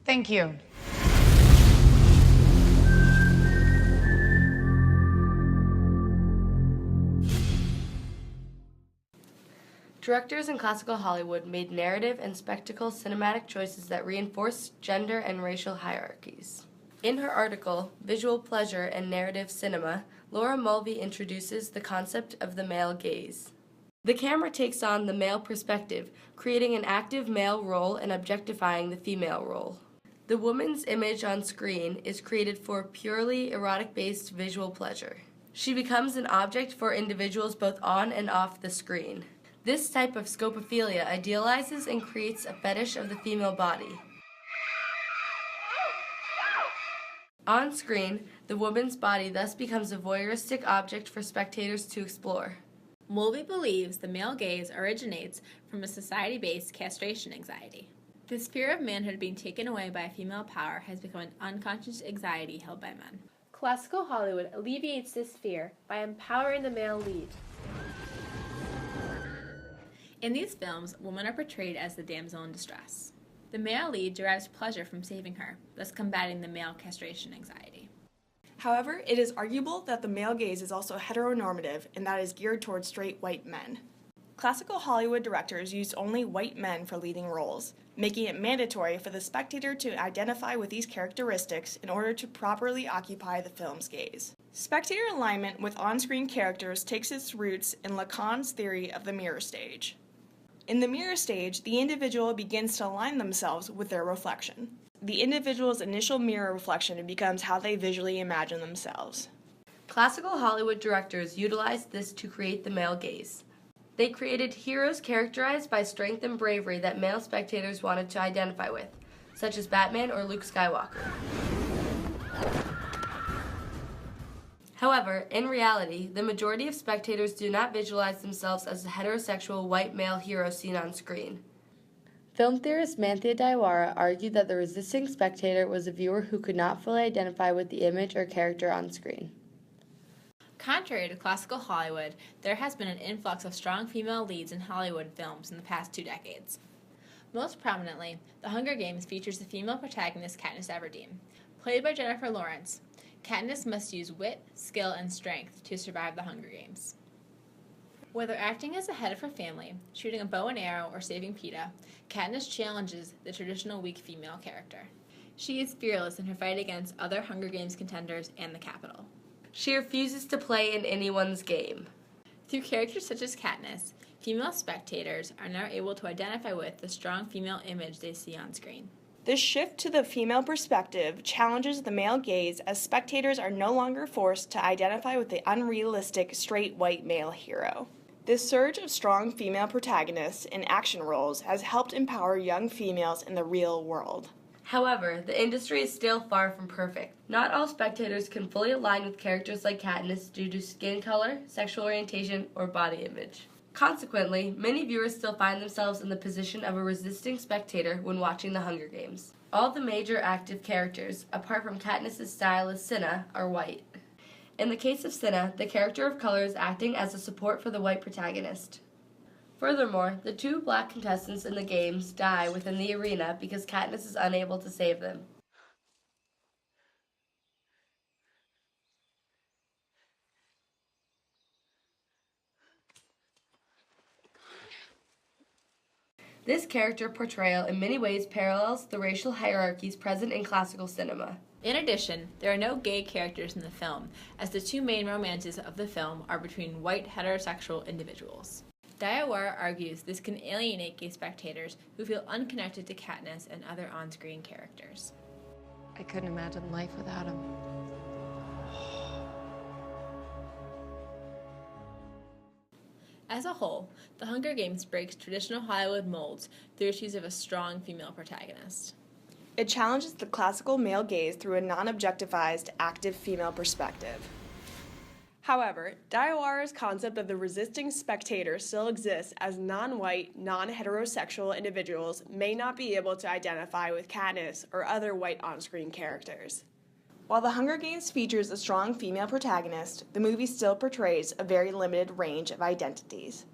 Thank you. Directors in classical Hollywood made narrative and spectacle cinematic choices that reinforced gender and racial hierarchies. In her article, Visual Pleasure and Narrative Cinema, Laura Mulvey introduces the concept of the male gaze. The camera takes on the male perspective, creating an active male role and objectifying the female role. The woman's image on screen is created for purely erotic-based visual pleasure. She becomes an object for individuals both on and off the screen. This type of scopophilia idealizes and creates a fetish of the female body. On screen, the woman's body thus becomes a voyeuristic object for spectators to explore. Mulvey believes the male gaze originates from a society-based castration anxiety. This fear of manhood being taken away by female power has become an unconscious anxiety held by men. Classical Hollywood alleviates this fear by empowering the male lead. In these films, women are portrayed as the damsel in distress. The male lead derives pleasure from saving her, thus combating the male castration anxiety. However, it is arguable that the male gaze is also heteronormative and that is geared towards straight white men. Classical Hollywood directors used only white men for leading roles, making it mandatory for the spectator to identify with these characteristics in order to properly occupy the film's gaze. Spectator alignment with on-screen characters takes its roots in Lacan's theory of the mirror stage. In the mirror stage, the individual begins to align themselves with their reflection. The individual's initial mirror reflection becomes how they visually imagine themselves. Classical Hollywood directors utilized this to create the male gaze. They created heroes characterized by strength and bravery that male spectators wanted to identify with, such as Batman or Luke Skywalker. However, in reality, the majority of spectators do not visualize themselves as the heterosexual white male hero seen on screen. Film theorist Manthia Daiwara argued that the resisting spectator was a viewer who could not fully identify with the image or character on screen. Contrary to classical Hollywood, there has been an influx of strong female leads in Hollywood films in the past 2 decades. Most prominently, The Hunger Games features the female protagonist Katniss Everdeen. Played by Jennifer Lawrence, Katniss must use wit, skill, and strength to survive the Hunger Games. Whether acting as the head of her family, shooting a bow and arrow, or saving PETA, Katniss challenges the traditional weak female character. She is fearless in her fight against other Hunger Games contenders and the Capitol. She refuses to play in anyone's game. Through characters such as Katniss, female spectators are now able to identify with the strong female image they see on screen. This shift to the female perspective challenges the male gaze as spectators are no longer forced to identify with the unrealistic straight white male hero. This surge of strong female protagonists in action roles has helped empower young females in the real world. However, the industry is still far from perfect. Not all spectators can fully align with characters like Katniss due to skin color, sexual orientation, or body image. Consequently, many viewers still find themselves in the position of a resisting spectator when watching The Hunger Games. All the major active characters, apart from Katniss' stylist Cinna, are white. In the case of Cinna, the character of color is acting as a support for the white protagonist. Furthermore, the 2 black contestants in the games die within the arena because Katniss is unable to save them. This character portrayal in many ways parallels the racial hierarchies present in classical cinema. In addition, there are no gay characters in the film, as the 2 main romances of the film are between white heterosexual individuals. Daiwara argues this can alienate gay spectators who feel unconnected to Katniss and other on-screen characters. I couldn't imagine life without him. As a whole, The Hunger Games breaks traditional Hollywood molds through its use of a strong female protagonist. It challenges the classical male gaze through a non-objectified, active female perspective. However, Daiwara's concept of the resisting spectator still exists as non-white, non-heterosexual individuals may not be able to identify with Katniss or other white on-screen characters. While The Hunger Games features a strong female protagonist, the movie still portrays a very limited range of identities.